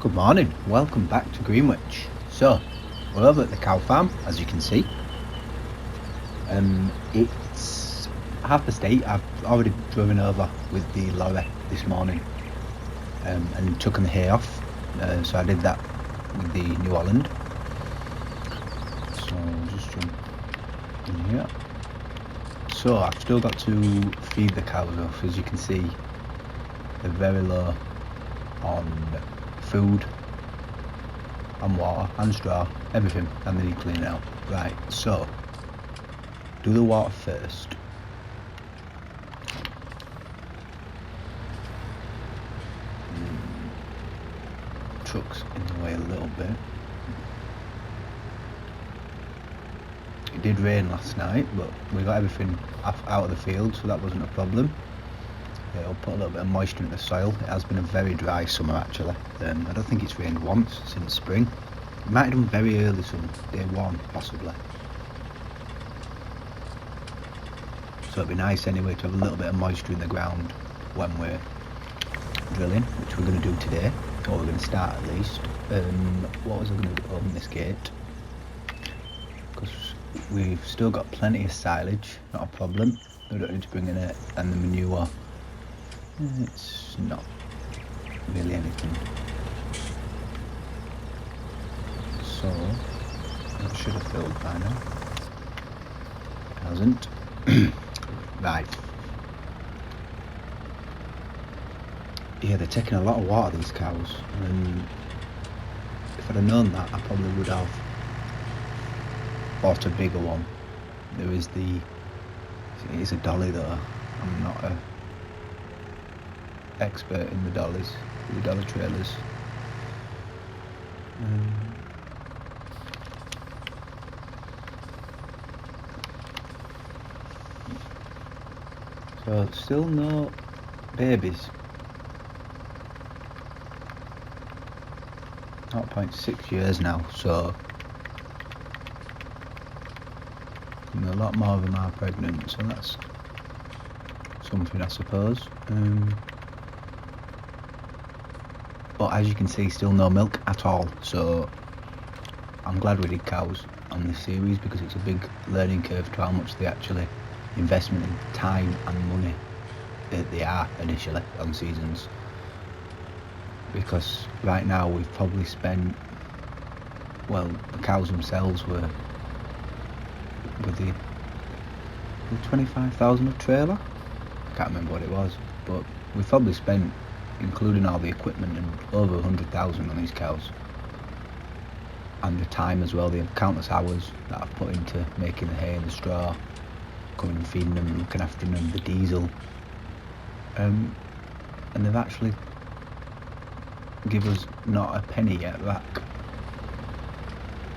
Good morning, welcome back to Greenwich. So, we're over at the cow farm, as you can see. It's 8:30. I've already driven over with the lorry this morning and taken the hay off. So I did that with the New Holland. So I'll just jump in here. So I've still got to feed the cows off. As you can see, they're very low on food and water and straw, everything, and they need cleaning out. Right, so do the water first. Truck's in the way a little bit. It did rain last night, but we got everything out of the field, so that wasn't a problem. It'll put a little bit of moisture in the soil. It has been a very dry summer actually. I don't think it's rained once since spring. It might have done very early, some day one possibly. So it'd be nice anyway to have a little bit of moisture in the ground when we're drilling, which we're going to do today, or we're going to start at least. What was I going to do? Open this gate, because we've still got plenty of silage, not a problem. We don't need to bring in it, and the manure, it's not really anything. So that should have filled by now. It hasn't. Right. Yeah, they're taking a lot of water, these cows. If I'd have known that, I probably would have bought a bigger one. There is it is a dolly though. I'm not a expert in the dollies, the dolly trailers. So still no babies. 0.6 years now, so a lot more of them are pregnant, so that's something I suppose. But as you can see, still no milk at all, so I'm glad we did cows on this series, because it's a big learning curve to how much they actually investment in time and money they are initially on seasons. Because right now we've probably spent, well, the cows themselves were with the 25,000 of trailer. I can't remember what it was, but we've probably spent, including all the equipment, and over 100,000 on these cows. And the time as well, the countless hours that I've put into making the hay and the straw, coming and feeding them, looking after them, the diesel, and they've actually give us not a penny yet back.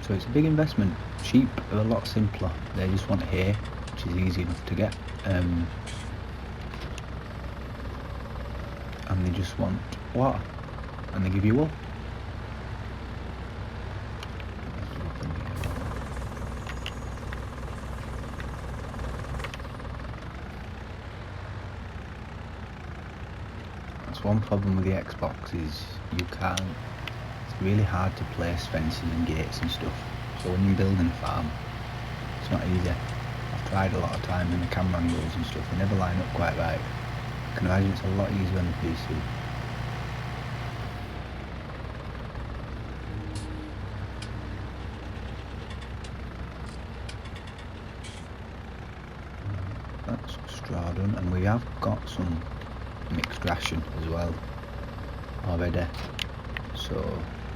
So it's a big investment. Sheep are a lot simpler. They just want hay, which is easy enough to get, and they just want water, and they give you wool. One problem with the Xbox is it's really hard to place fences and gates and stuff. So when you're building a farm, it's not easy. I've tried a lot of times in the camera angles and stuff, they never line up quite right. I can imagine it's a lot easier on the PC. That's straw done, and we have got some mixed ration as well already, so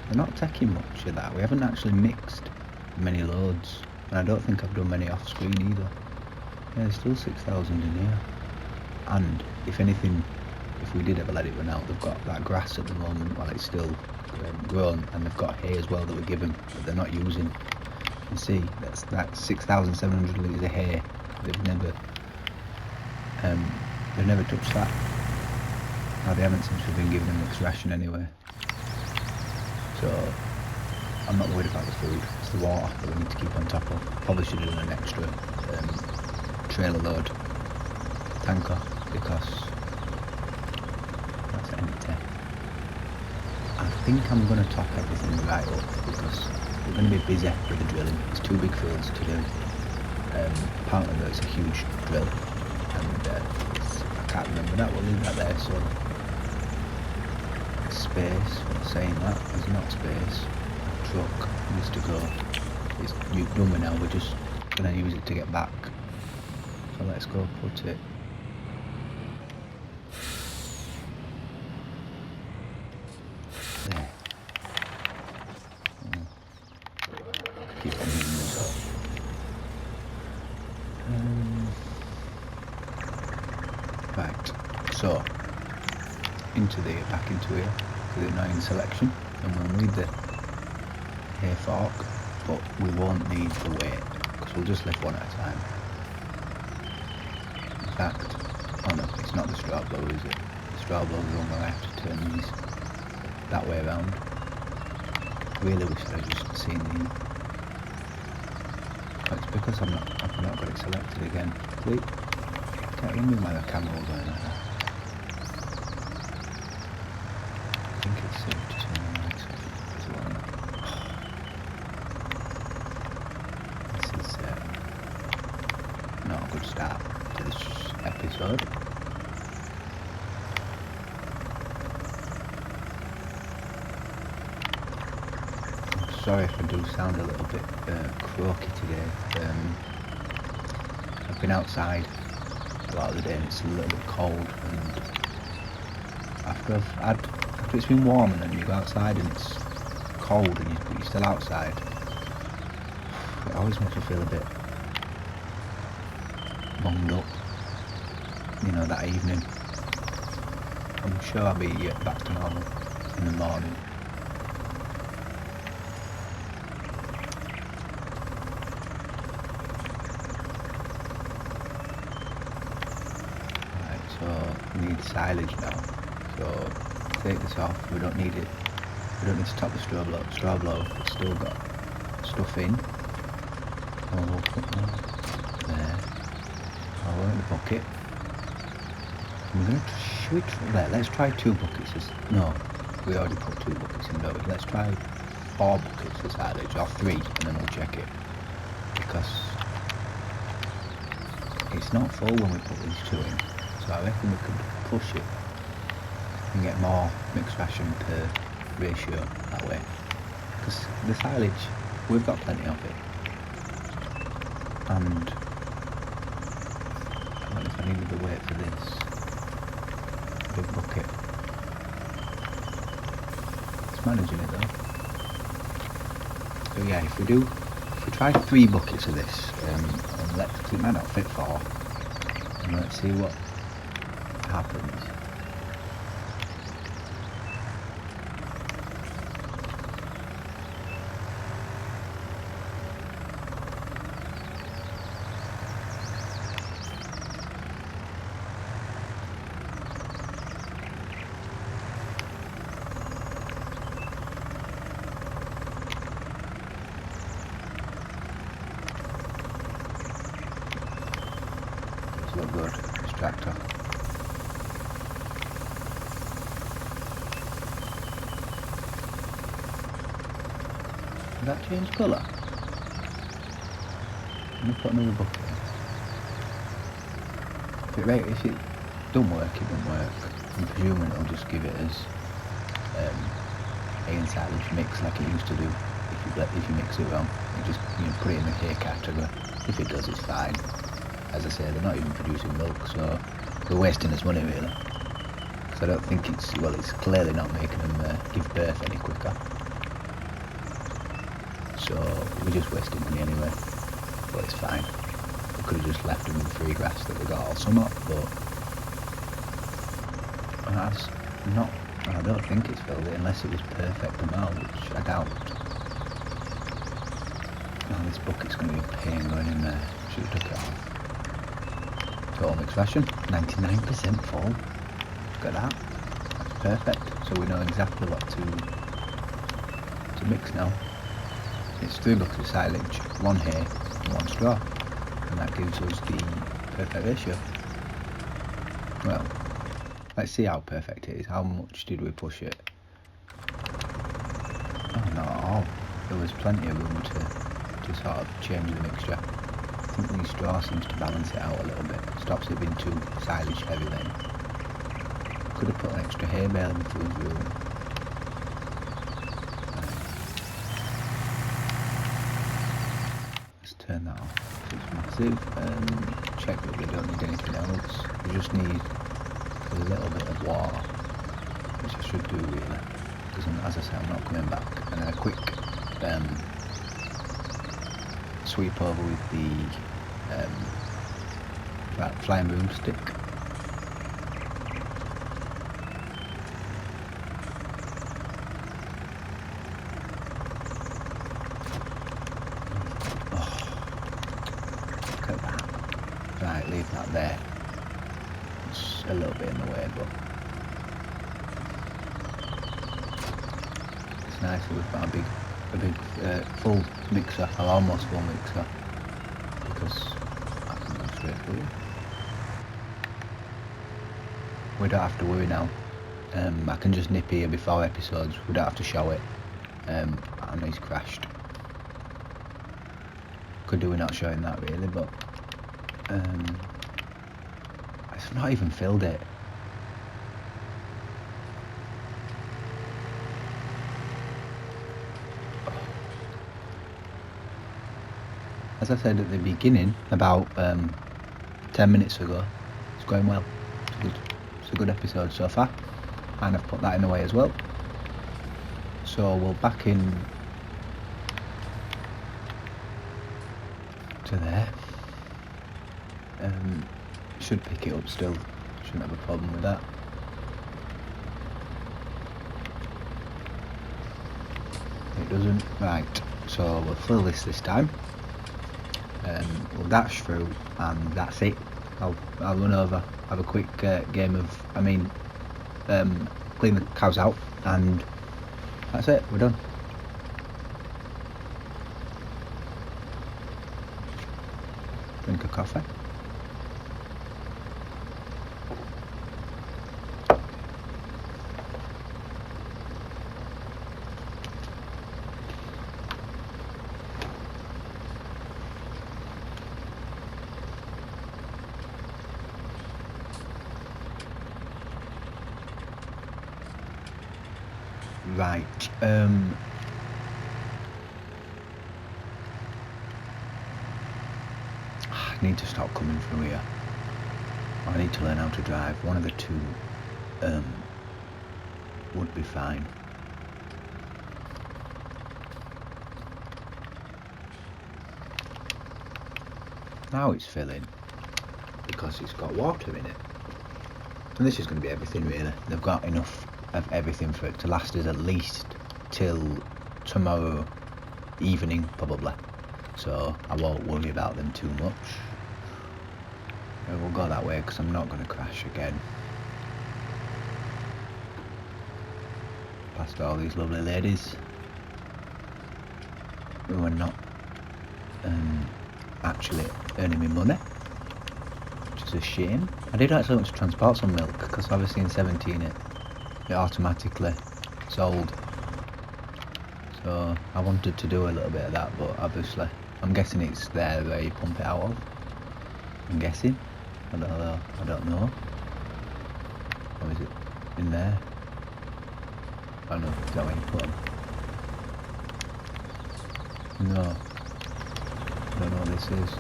they're not taking much of that. We haven't actually mixed many loads, and I don't think I've done many off screen either. Yeah, there's still 6,000 in here, and if anything, if we did ever let it run out, they've got that grass at the moment while it's still grown, and they've got hay as well that we give them that they're not using. You can see that's 6,700 litres of hay. They've never touched that. No, they haven't, since we've been giving them mixed ration anyway. So I'm not worried about the food. It's the water that we need to keep on top of. Probably should have done an extra trailer load tanker, because that's empty. I think I'm going to top everything right up because we're going to be busy with the drilling. It's 2 big fields to do. Apparently there's a huge drill, and I can't remember that. We'll leave that there. So space. Saying that, there's not space. Truck needs to go. It's done with now. We're just going to use it to get back. So let's go put it. There. Keep on moving this up. Right. So back into here to the 9 selection, and we'll need the hay fork, but we won't need the weight because we'll just lift one at a time. In fact, oh no, it's not the straw blower, is it? The straw blower is only I have to turn these that way around. Really wish I had just seen these. But it's because I've not got it selected again. See? Can't remember why the camera will go like that. I think it's safe to turn the lights off as well. This is not a good start to this episode. I'm sorry if I do sound a little bit croaky today. I've been outside a lot of the day and it's a little bit cold, and after it's been warm and then you go outside and it's cold and you're still outside, it always makes me feel a bit bunged up, you know, that evening. I'm sure I'll be back to normal in the morning. Right, so we need silage now. So take this off, we don't need it. We don't need to top the straw blow. It's still got stuff in. Oh, we'll put that there. Oh, we're in the bucket. We're gonna let's try 2 buckets. No, we already put 2 buckets in, don't we? Let's try 4 buckets of silage, or 3, and then we'll check it. Because it's not full when we put these 2 in. So I reckon we could push it and get more mixed ration per ratio that way. Because the silage, we've got plenty of it. And I wonder if I needed the weight for this big bucket. It's managing it though. So yeah, if we try 3 buckets of this, and cause it might not fit 4, and let's see what happens. Look good, this tractor. Does that change colour? Let me put another bucket in. If it don't work, it don't work. I'm presuming it'll just give it as hay and silage mix like it used to do. If you mix it wrong, you just put it in the hay category. If it does, it's fine. As I say, they're not even producing milk, so we're wasting this money really. Because I don't think it's clearly not making them give birth any quicker. So we're just wasting money anyway, but it's fine. We could have just left them with the free grass that we got all summer, but that's not, I don't think it's filled it unless it was perfect amount, which I doubt. Oh, this bucket's going to be a pain going in there. Should have took it off. Total mixed ration, 99% full. Look at that. That's perfect. So we know exactly what to mix now. It's 3 buckets of silage, 1 hay, and 1 straw. And that gives us the perfect ratio. Well, let's see how perfect it is. How much did we push it? Oh, not at all. There was plenty of room to sort of change the mixture. I think the straw seems to balance it out a little bit. Stops it being too silage heavy then. Could have put an extra hay bale into his room. Let's turn that off. It's massive. Check that we don't need anything else. We just need a little bit of water, which I should do really, because as I say, I'm not coming back. And then a quick sweep over with the flying broomstick. Look at that. Right, leave that there. It's a little bit in the way, but it's nice that we've got a big full mixer, or almost full mixer, because I can go straight through. We don't have to worry now. I can just nip here before episodes. We don't have to show it. And he's crashed. Could do with not showing that really, but it's not even filled it. As I said at the beginning, about 10 minutes ago, it's going well. It's good. It's a good episode so far, and I've put that in the way as well. So we'll back in to there. Should pick it up still. Shouldn't have a problem with that. It doesn't. Right. So we'll fill this time. We'll dash through, and that's it. I'll run over, have a quick game of, clean the cows out, and that's it, we're done. Drink a coffee. Right, I need to stop coming through here. I need to learn how to drive. One of the two would be fine. Now it's filling because it's got water in it. And this is going to be everything really. They've got enough of everything for it to last us at least till tomorrow evening probably. So I won't worry about them too much. We'll go that way because I'm not going to crash again. Past all these lovely ladies who are not actually earning me money, which is a shame. I did actually want to transport some milk because obviously in 17 it automatically sold, so I wanted to do a little bit of that, but obviously I'm guessing it's there where you pump it out of. I'm guessing. I don't know. Or is it in there? I don't know. Is that where you put them? No. I don't know what this is.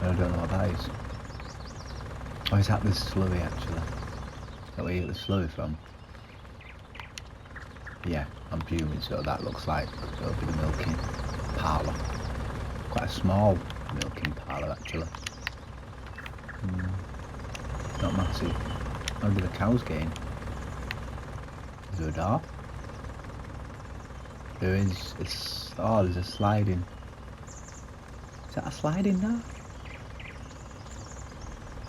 I don't know what that is. Oh, is that the slurry actually? Is that where you get the slurry from? Yeah, I'm presuming so. That looks like it'll be the milking parlour. Quite a small milking parlour actually. Not massive. How do the cows get in? Is there a door? There is. Oh, there's a sliding. Is that a sliding door?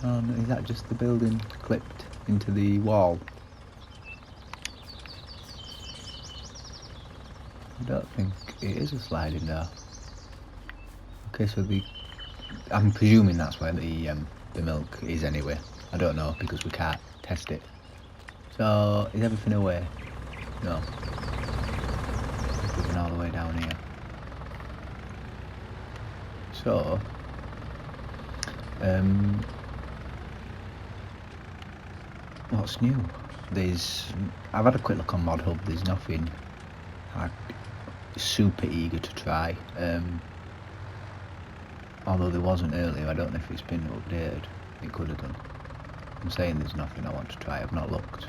Oh no, is that just the building clipped into the wall? I don't think it is a sliding door. Okay, so I'm presuming that's where the milk is anyway. I don't know because we can't test it. So is everything away? No. Moving all the way down here. So, what's new? I've had a quick look on Mod Hub. There's nothing I'm super eager to try. Although there wasn't earlier, I don't know if it's been updated. It could have done. I'm saying there's nothing I want to try. I've not looked.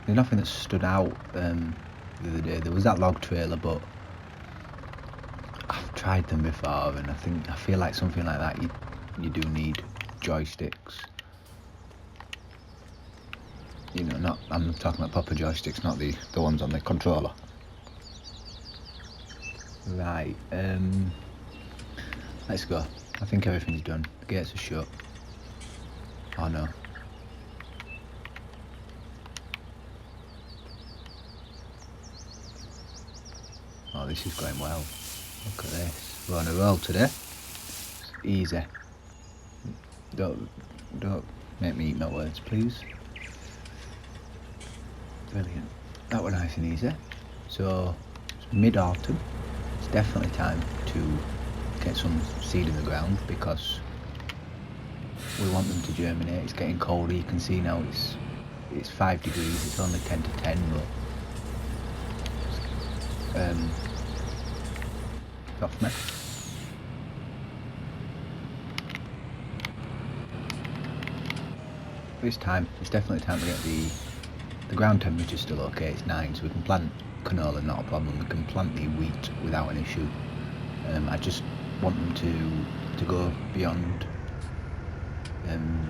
There's nothing that stood out the other day. There was that log trailer, but I've tried them before, and I feel like something like that you do need joysticks. You know, I'm talking about proper joysticks, not the ones on the controller. Right, let's go. I think everything's done. The gates are shut. Oh no. Oh, this is going well. Look at this. We're on a roll today. It's easy. Don't make me eat my words, please. Brilliant. That was nice and easy. So, it's mid-autumn. It's definitely time to get some seed in the ground because we want them to germinate. It's getting colder. You can see now it's 5 degrees. It's only 10 to 10, but off me. It's time. It's definitely time to get the ground temperature still okay. It's 9, so we can plant canola, not a problem. We can plant the wheat without an issue. I just want them to go beyond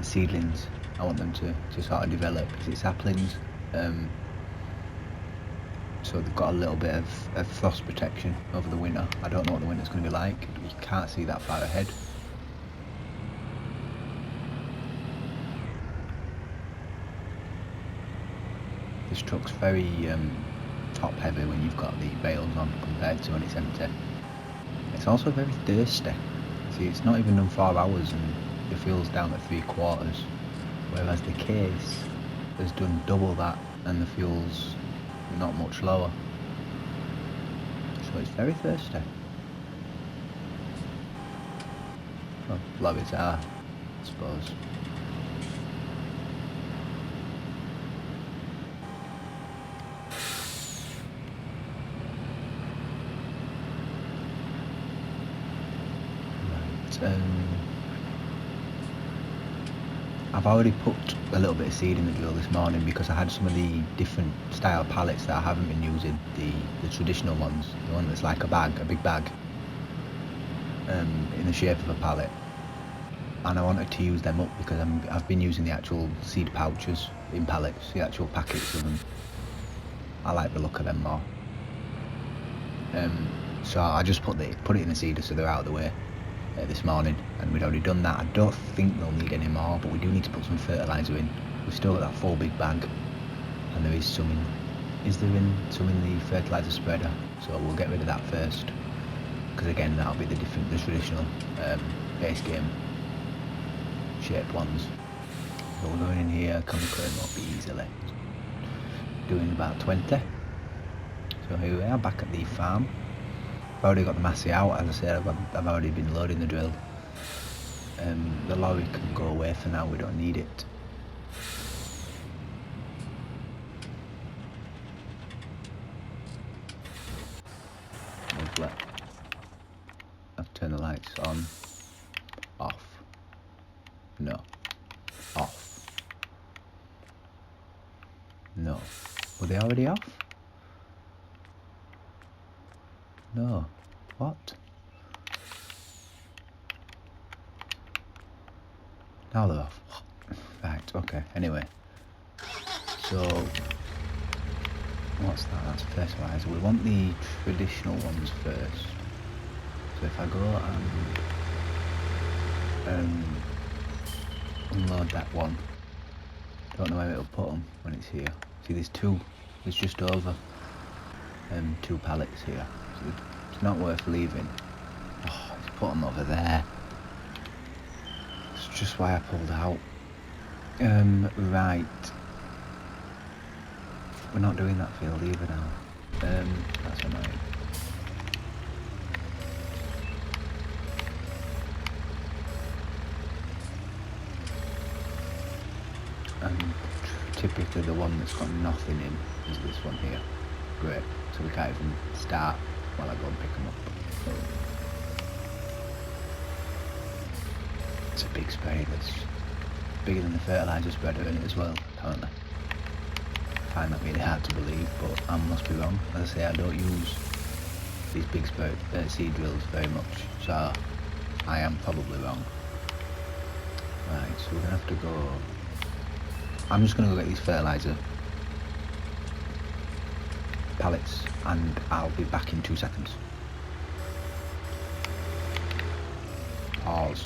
seedlings. I want them to sort of develop as saplings. So they've got a little bit of frost protection over the winter. I don't know what the winter's going to be like. You can't see that far ahead. This truck's very top heavy when you've got the bales on compared to when it's empty. It's also very thirsty. See, it's not even done 4 hours and the fuel's down at 3/4, whereas the case has done double that and the fuel's not much lower. So it's very thirsty. Well, lorries are, I suppose. I've already put a little bit of seed in the drill this morning because I had some of the different style pallets that I haven't been using, the traditional ones, the one that's like a big bag, in the shape of a pallet, and I wanted to use them up because I've been using the actual seed pouches in pallets, the actual packets of them. I like the look of them more. So I just put it in the seeder so they're out of the way. This morning, and we'd already done that. I don't think they'll need any more, but we do need to put some fertiliser in. We've still got that full big bag, and there is some in the fertiliser spreader, so we'll get rid of that first, because again that'll be the traditional base game shaped ones. So we're going in here, can we clear them up easily? Doing about 20. So here we are, back at the farm. I've already got the massey out, as I said. I've already been loading the drill. The lorry can go away for now, we don't need it. Lovely. I've turned the lights on. Off. No. Off. No. Were they already off? No. What? Now they're off. Right, okay. Anyway. So, what's that? That's fertiliser. We want the traditional ones first. So if I go and unload that one, don't know where it'll put them when it's here. See, there's just over 2 pallets here. So it's not worth leaving. Oh, let's put them over there. That's just why I pulled out. Right. We're not doing that field either now. That's annoying. And typically the one that's got nothing in is this one here. Great. So we can't even start while I go and pick them up. It's a big spray, this. Bigger than the fertiliser spreader in it as well, apparently. I find that really hard to believe, but I must be wrong. As I say, I don't use these big seed drills very much, so I am probably wrong. Right, so we're going to have to go... I'm just going to go get these fertiliser pallets and I'll be back in 2 seconds. Pause.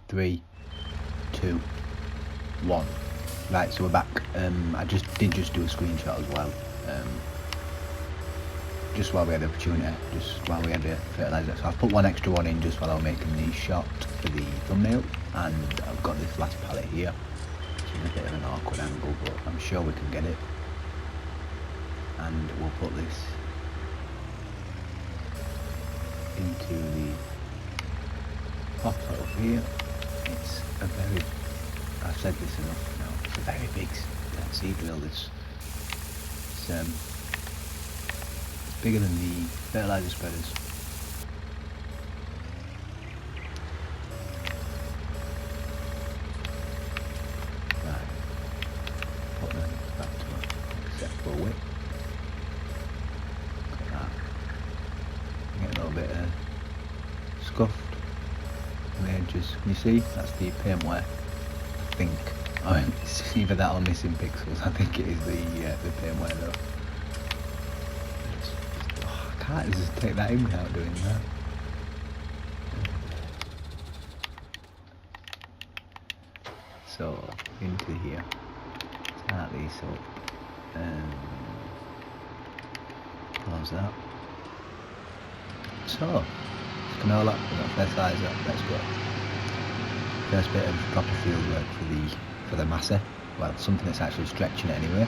Three, two, one. Right, so we're back. I did just do a screenshot as well. Just while we had the opportunity, just while we had the fertiliser. So I've put one extra one in just while I was making the shot for the thumbnail, and I've got this last pallet here, which is a bit of an awkward angle, but I'm sure we can get it. And we'll put this into the hopper up here. It's a very, I've said this enough now, it's a very big seed drill. It's bigger than the fertiliser spreaders. Right, put them back to an acceptable width. Look at that. Get a little bit scuffed on the edges. Can you see? That's the paintware, I think. Oh, it's either that or missing pixels. I think it is the paintware though. I can't just take that in without doing that. So, into here. Start these up. Close that. So, canola, we've got fertiliser, let's go. First bit of proper field work for the massa. Well, something that's actually stretching it anyway.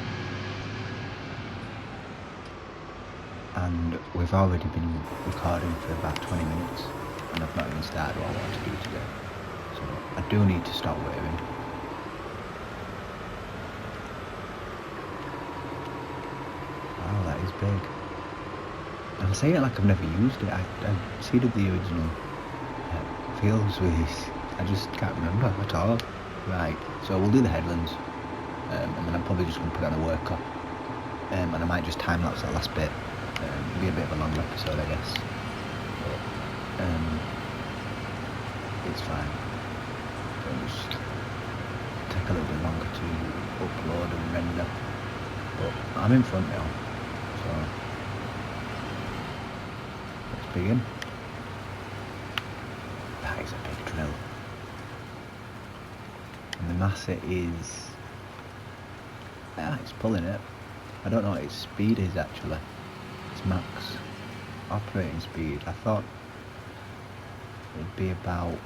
And we've already been recording for about 20 minutes and I've not even started what I want to do today. So I do need to stop waving. Wow, that is big. I'm saying it like I've never used it. I seeded the original fields with this. I just can't remember at all. Right, so we'll do the headlands and then I'm probably just going to put on a worker and I might just time lapse that last bit. It'll be a bit of a longer episode, I guess, but it's fine. It'll just take a little bit longer to upload and render, but I'm in front now, so let's begin. That is a big drill, and the Massa is, it's pulling it. I don't know what its speed is actually. It's max operating speed. I thought it'd be about,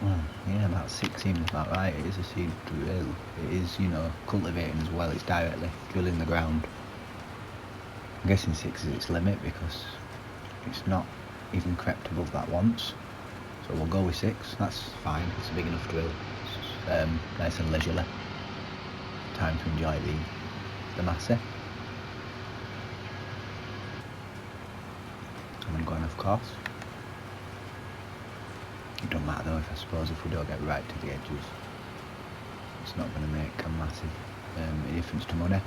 well, yeah, about 6 seems about right. It is a seed drill. It is, you know, cultivating as well. It's directly drilling the ground. I'm guessing 6 is its limit because it's not even crept above that once. So we'll go with 6. That's fine. It's a big enough drill. It's nice and leisurely. Time to enjoy the Massa. And I'm going off course. It don't matter though, I suppose, if we don't get right to the edges. It's not going to make a massive difference to money,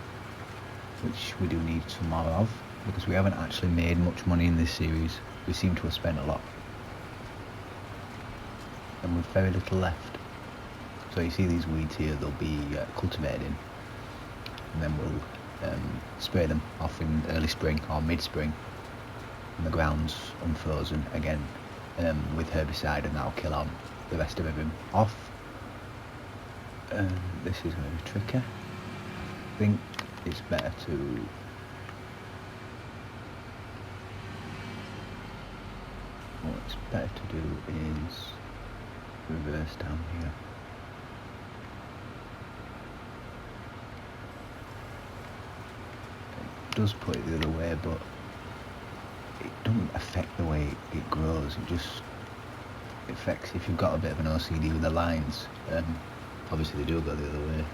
which we do need some more of, because we haven't actually made much money in this series. We seem to have spent a lot, and with very little left. So you see these weeds here, they'll be cultivated in, and then we'll spray them off in early spring or mid-spring, and the ground's unfrozen again with herbicide, and that'll kill on the rest of everything off. This is going to be tricky. I think it's better to what's better to do is reverse down here. It does put it the other way, but it doesn't affect the way it grows. It just affects if you've got a bit of an OCD with the lines. Obviously they do go the other way.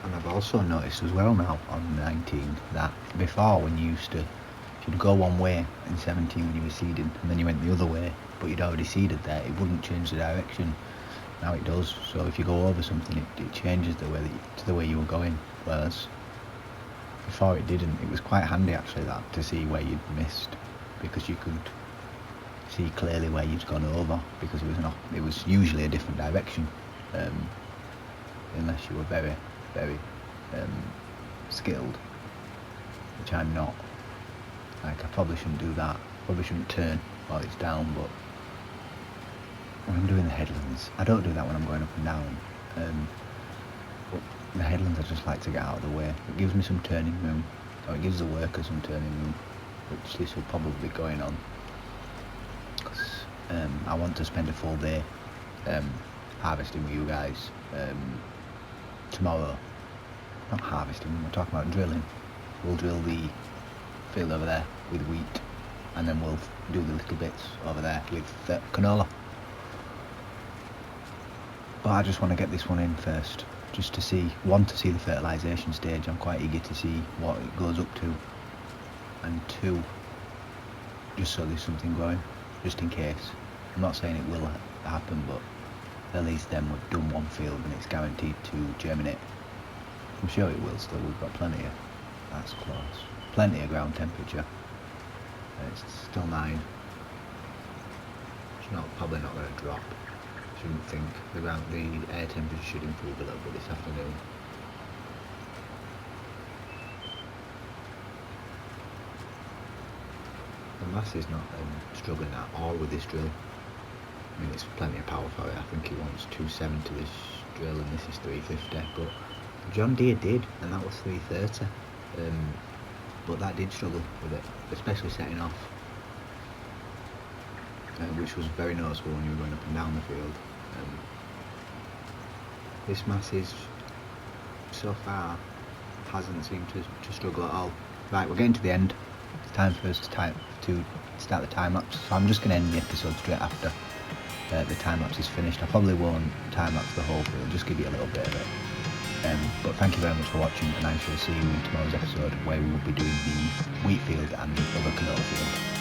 And I've also noticed as well now on 19 that before, when you used to, if you'd go one way in 17 when you were seeding and then you went the other way but you'd already seeded there, it wouldn't change the direction. Now it does. So if you go over something, it changes the way to the way you were going, whereas before it didn't. It was quite handy actually, that, to see where you'd missed, because you could see clearly where you'd gone over, because it was usually a different direction, unless you were very skilled, which I'm not. Like, I probably shouldn't do that. Probably shouldn't turn while it's down, but when I'm doing the headlands, I don't do that when I'm going up and down. But the headlands, I just like to get out of the way. It gives me some turning room, or it gives the worker some turning room, which this will probably be going on, because I want to spend a full day harvesting with you guys tomorrow. Not harvesting, we're talking about drilling. We'll drill the field over there with wheat, and then we'll do the little bits over there with canola. But I just want to get this one in first, just to see, one, to see the fertilisation stage. I'm quite eager to see what it goes up to, and two, just so there's something growing, just in case. I'm not saying it will happen, but at least then we've done one field and it's guaranteed to germinate. I'm sure it will still. We've got plenty of, that's close, plenty of ground temperature. It's still 9. It's probably not going to drop. Shouldn't think. The air temperature should improve a little bit this afternoon. The mass is not struggling at all with this drill. I mean, it's plenty of power for it. I think it wants 270 this drill, and this is 350. But John Deere did, and that was 330. But that did struggle with it, especially setting off, which was very noticeable when you were going up and down the field. This mass is, so far, hasn't seemed to struggle at all. Right, we're getting to the end. It's time for us to start the time lapse. So I'm just going to end the episode straight after the time lapse is finished. I probably won't time lapse the whole field, just give you a little bit of it. But thank you very much for watching, and I shall see you in tomorrow's episode, where we will be doing the wheat field and the other canola field.